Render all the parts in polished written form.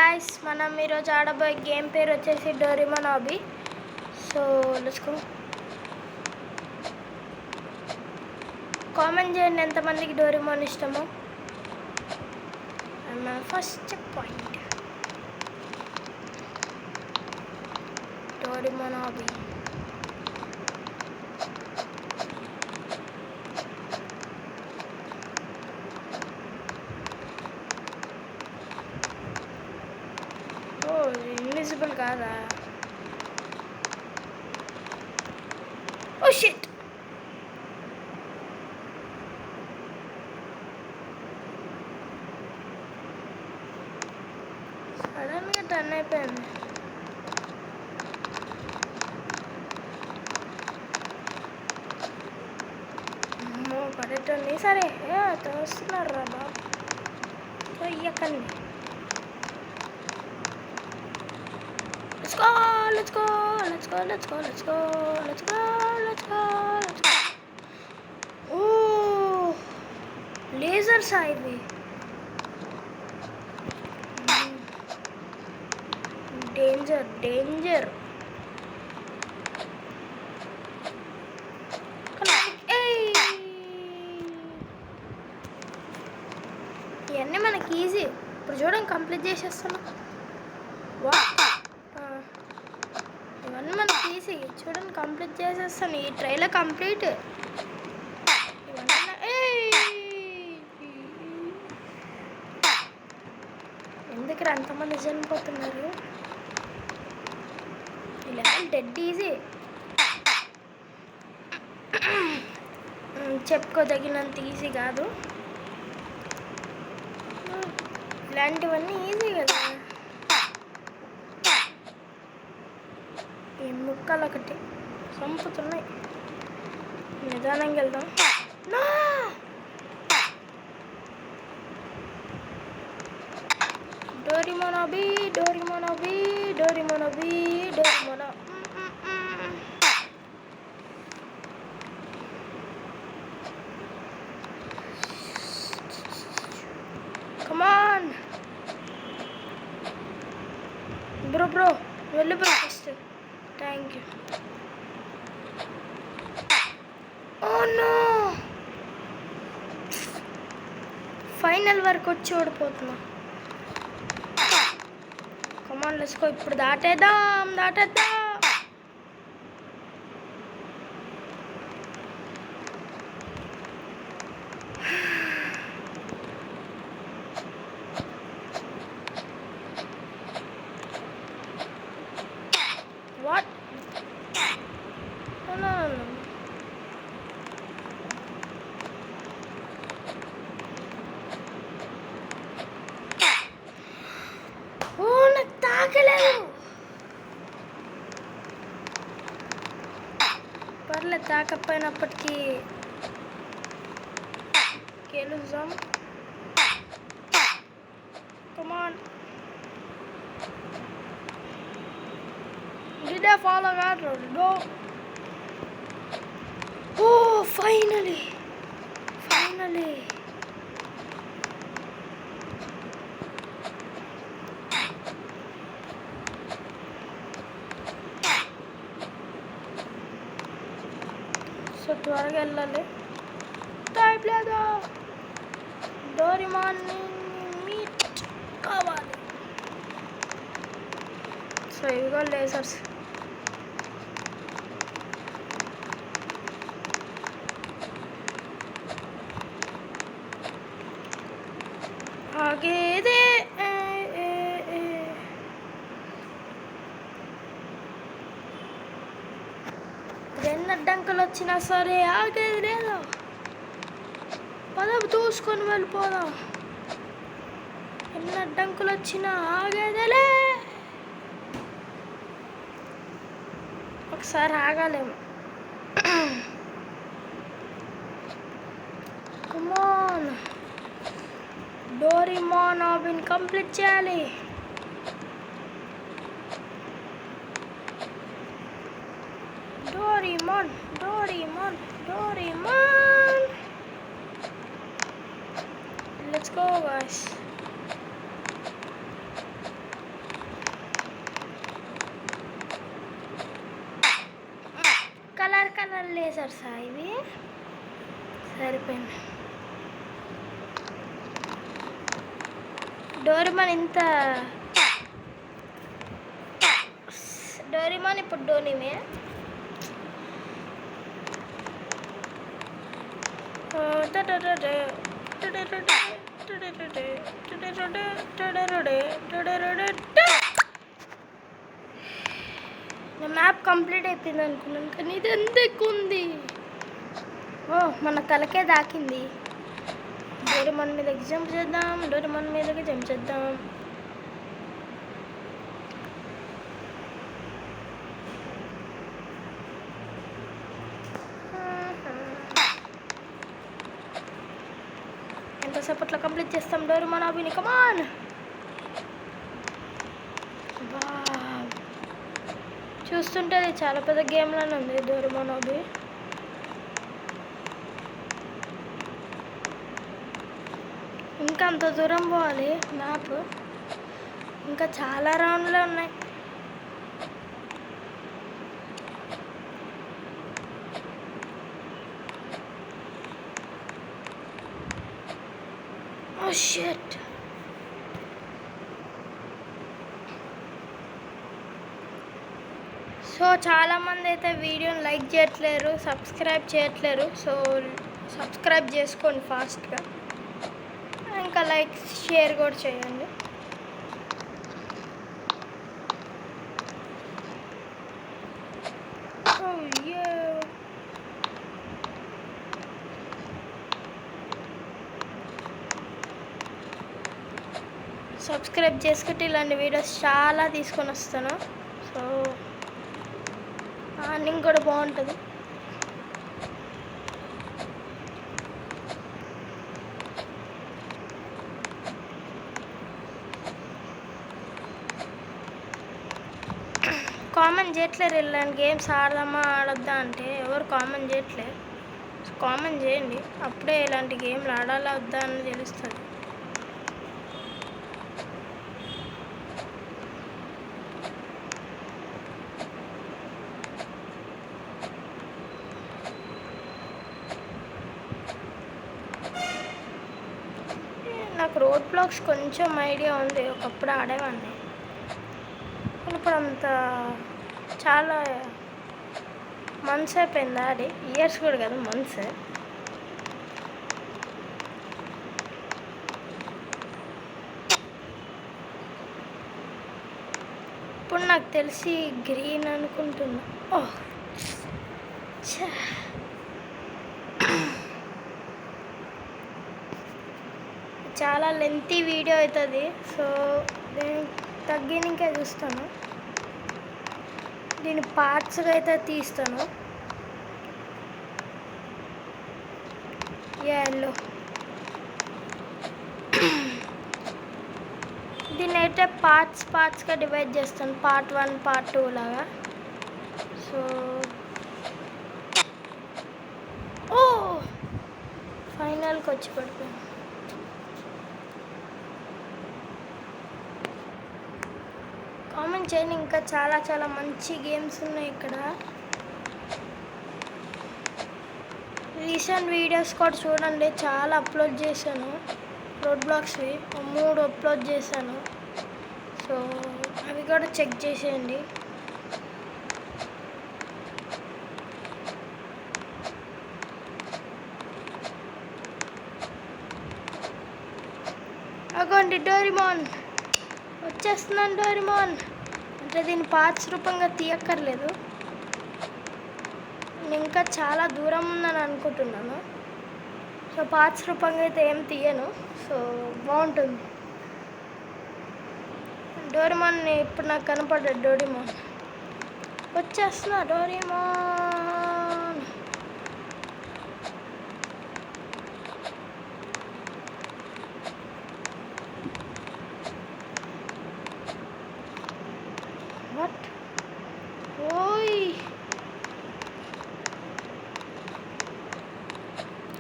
Guys, మనం ఈరోజు ఆడబోయే game పేరు వచ్చేసి Doraemon hobby. So let's go. Comment చేయండి ఎంతమందికి డోరేమోన్ ఇష్టమో. First point Doraemon hobby. Invisible కాదా? Oh shit. సడన్గా టర్న్ అయిపోయింది. అమ్మో పడేటండి. సరే తోస్తున్నారు రా బాబు, ఇయ్యకండి. Let's go, let's go, let's go, let's go, let's go, let's go, let's go, let's go. Oh, lasers highway. Danger, danger. ఇవన్నీ మనకి ఈజీ. ఇప్పుడు చూడండి కంప్లీట్ చేసేస్తున్నాం. ఇవన్నీ మనకి ఈజీ. చూడండి కంప్లీట్ చేసేస్తాను. ఈ ట్రైలర్ కంప్లీట్. ఎందుకు అంతమంది చనిపోతున్నారు? ఈ లెవెల్ డెడ్ ఈజీ. చెప్పుకోదగినంత ఈజీ కాదు. ఇలాంటివన్నీ ఈజీ కదా. ఈ ముక్కలు ఒకటి చంపుతున్నాయి. నిదానంగా వెళ్దాం. Doraemon hobby, Doraemon hobby, Doraemon hobby, Doraemon. Come on, bro, వెళ్ళి bro first. Thank you. Oh no, final వరకు వచ్చి ఓడిపోతున్నా. Come on let's go. ఇప్పుడు దాటేద్దాం. What? No. నాకు తాకలేదు. పర్లేదు, తాకపోయినప్పటికీ గెలుద్దాం. కమాన్. Did I fall out or no? Oh, finally. So త్వరగా వెళ్ళాలి. Time లేదా? Doraemon meet కావాలి. సో ఇవిగో లేజర్స్. ఆగేదే. ఎన్ని అడ్డంకులు వచ్చినా సరే ఆగేది లేదు. పదవి చూసుకొని వెళ్ళిపోదాం. ఎన్ని అడ్డంకులు వచ్చినా ఆగేదేలే. ఒకసారి ఆగాలేము. కమాన్, డోరేమోన్ హాబీని కంప్లీట్ చేయాలి. Doraemon. Let's go guys. Colours ఇవి సరిపోయింది. డోరేమాన్ డోరేమాన్ ఇప్పుడు డోనిమే. మ్యాప్ కంప్లీట్ అయిపోయింది అనుకున్నాను, కానీ ఇది ఎంత ఎక్కువ ఉంది. ఓ మన తలకే దాకింది. డోరేమాన్ మీదకి జంప్ చేద్దాం, డోరేమాన్ మీదకి జంప్ చేద్దాం. ఎంతసేపట్లో కంప్లీట్ చేస్తాం డోరేమాన్ అభిని. కమాన్. చూస్తుంటే అది చాలా పెద్ద గేమ్లోనే ఉంది డోరేమాన్ అభి. ఇంకా అంత దూరం పోవాలి మ్యాప్, ఇంకా చాలా రౌండ్లే ఉన్నాయి. Oh shit. సో చాలామంది అయితే వీడియోని లైక్ చేయట్లేరు, సబ్స్క్రైబ్ చేయట్లేరు. సో సబ్స్క్రైబ్ చేసుకోండి ఫాస్ట్గా, ఇంకా లైక్ షేర్ కూడా చేయండి. సబ్స్క్రైబ్ చేసుకుంటే ఇలాంటి వీడియోస్ చాలా తీసుకొని వస్తాను. సో అర్నింగ్ కూడా బాగుంటుంది. కామెంట్ చేయట్లేరు ఇలాంటి గేమ్స్ ఆడదామా ఆడొద్దా అంటే, ఎవరు కామెంట్ చేయట్లేదు. కామెంట్ చేయండి, అప్పుడే ఇలాంటి గేమ్లు ఆడాలా వద్దా అని తెలుస్తుంది. నాకు రోడ్ బ్లాక్స్ కొంచెం ఐడియా ఉంది, ఒకప్పుడు ఆడేవాడిని. ఇప్పుడు అంత చాలా మంత్స్ అయిపోయింది ఆడి, ఇయర్స్ కూడా కదా, మంత్స్. ఇప్పుడు నాకు తెలిసి గ్రీన్ అనుకుంటున్నా. ఓహ్ చాలా లెంతీ వీడియో అవుతుంది. సో నేను తగ్గినకే చూస్తాను, దీని పార్ట్స్గా అయితే తీస్తాను. ఎల్లో దీన్ని అయితే పార్ట్స్గా డివైడ్ చేస్తాను, పార్ట్ 1 పార్ట్ 2 లాగా. సో ఓ ఫైనల్కి వచ్చి పడిపోయాను. కామెంట్ చేయండి, ఇంకా చాలా చాలా మంచి గేమ్స్ ఉన్నాయి ఇక్కడ. రీసెంట్ వీడియోస్ కూడా చూడండి, చాలా అప్లోడ్ చేశాను. రోడ్ బ్లాక్స్వి 3 అప్లోడ్ చేశాను. సో అవి కూడా చెక్ చేసేయండి. అగోండి డోరేమాన్ వచ్చేస్తున్నాను. డోరేమాన్ అంటే దీని పార్ట్స్ రూపంగా తీయక్కర్లేదు, నేను ఇంకా చాలా దూరం ఉందని అనుకుంటున్నాను. సో పార్ట్స్ రూపంగా అయితే ఏం తీయను. సో బాగుంటుంది. డోరేమాన్ ఇప్పుడు నాకు కనపడ్డాడు. డోరేమాన్ వచ్చేస్తున్నా. Doraemon what? ఓయ్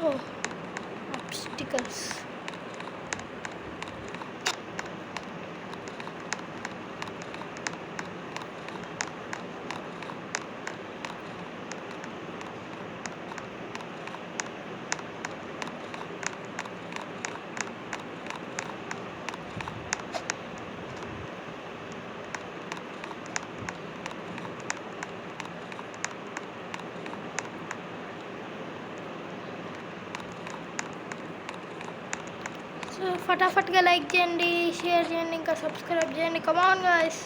ఓ ఆబ్స్టికల్స్. ఫటాఫట్గా లైక్ చేయండి, షేర్ చేయండి, ఇంకా సబ్స్క్రైబ్ చేయండి. Come on guys.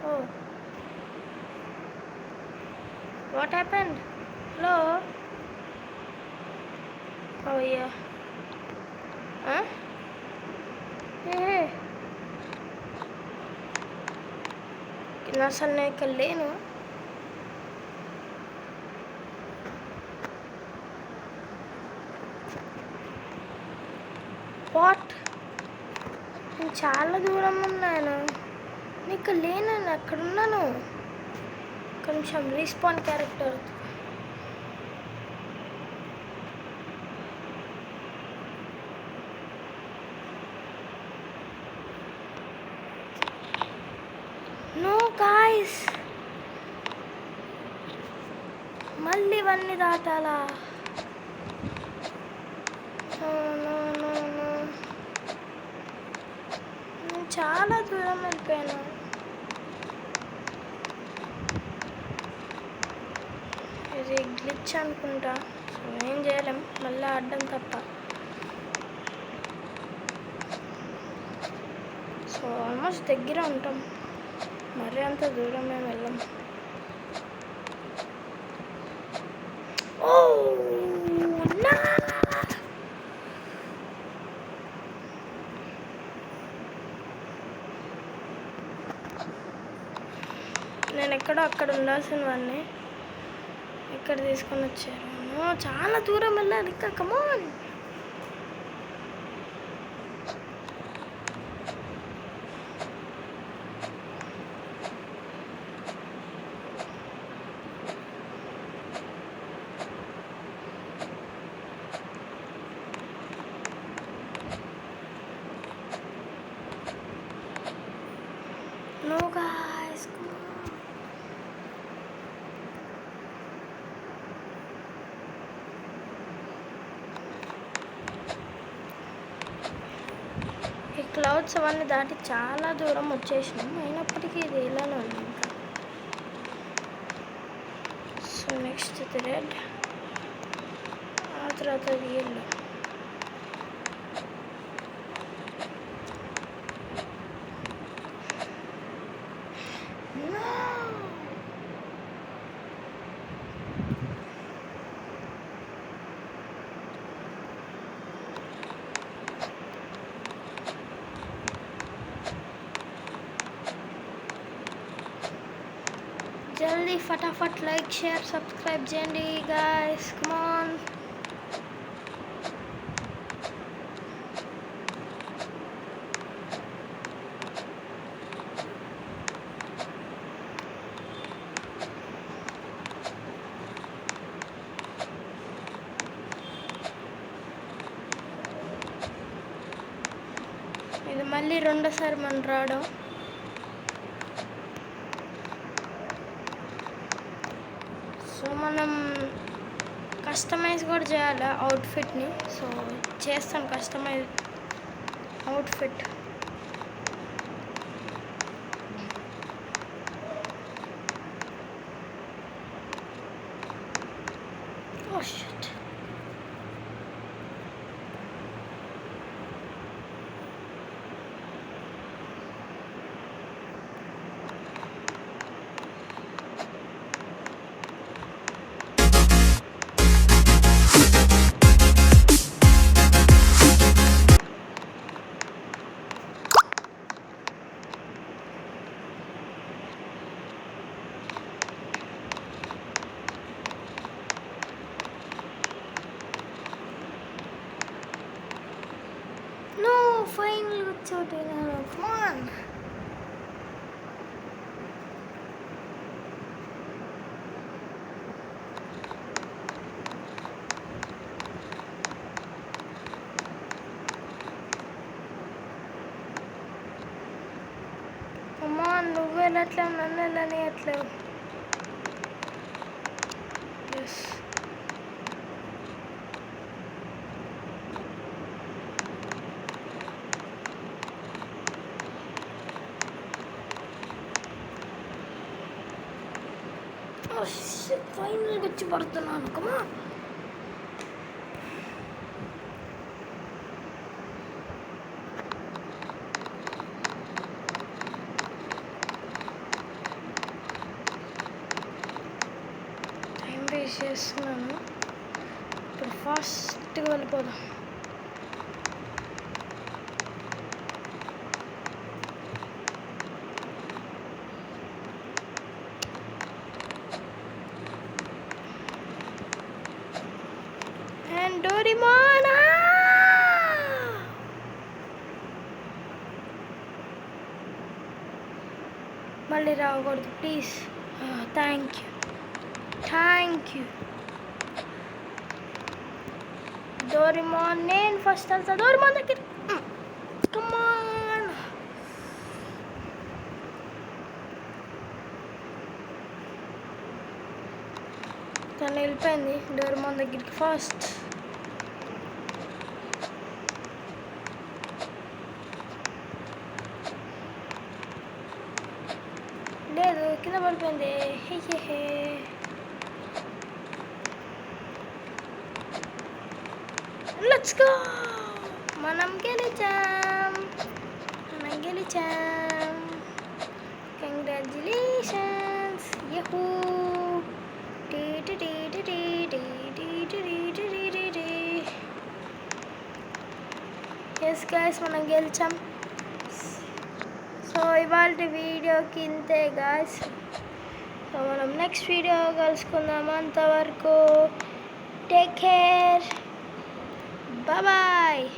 Oh, what happened? Hello? Oh yeah. Huh? Hey. అసలు నేను ఇక్కడ లేను. వాట్? నేను చాలా దూరం ఉన్నాను. నేను ఇక్కడ లేను, అక్కడ ఉన్నాను. కొంచెం రీస్పాన్ క్యారెక్టర్. నో గాయ్స్, మళ్ళీ ఇవన్నీ దాటాలా? నేను చాలా దూరం వెళ్ళిపోయాను. ఇది గ్లిచ్ అనుకుంటా. సో ఏం చేయలేం, మళ్ళీ ఆడడం తప్ప. సో ఆల్మోస్ట్ దగ్గర ఉంటాం, మరీ అంత దూరం మేము వెళ్ళాం. ఓ నా, నేను ఎక్కడో అక్కడ ఉండాల్సిన వాడిని ఇక్కడ తీసుకొని వచ్చారు. చాలా దూరం వెళ్ళాలి ఇంకా. కమాన్. No guys, come on. ఈ క్లౌడ్స్ అవన్నీ దాటి చాలా దూరం వచ్చేసినాం, అయినప్పటికీ ఇది ఇలానే ఉంది ఇంకా. సో నెక్స్ట్ ఇది రెడ్, ఆ తర్వాత అది ఎల్లో. జల్దీ ఫటాఫట్ లైక్ షేర్ సబ్స్క్రైబ్ చేయండి గాయస్. కమాన్. ఇది మళ్ళీ రెండోసారి మనం రావడం. సో మనం కస్టమైజ్ కూడా చేయాలి అవుట్ఫిట్ని. సో చేస్తాను customise outfit. Oh shit. Finally వచ్చాడు. Come on. Come on, నువ్వు వెళ్ళట్లేవు, నన్ను వెళ్ళనియట్లేవు. Yes. ఫైనల్గా వచ్చి పడుతున్నాను. కమా టైం వేస్ట్ చేస్తున్నాను. ఇప్పుడు ఫాస్ట్గా వెళ్ళిపోదాం. అండ్ డోరేమోన్ మళ్ళీ రాకూడదు ప్లీజ్. Thank you Doraemon. నేను ఫస్ట్ వెళ్తా డోరేమోన్ దగ్గర. కమాన్. తను వెళ్ళిపోయింది డోరేమోన్ దగ్గరికి ఫాస్ట్. లేదు కింద పడిపోయింది. Hey let's go. మనం గెలిచాం. కంగ్రాచులేషన్స్. యహూ. ఎస్ గైస్ మనం గెలిచాం. సో ఇవాళ వీడియోకి ఇంతే గాయస్. సో మనం నెక్స్ట్ వీడియో కలుసుకుందాం. అంతవరకు టేక్ కేర్. బాయ్.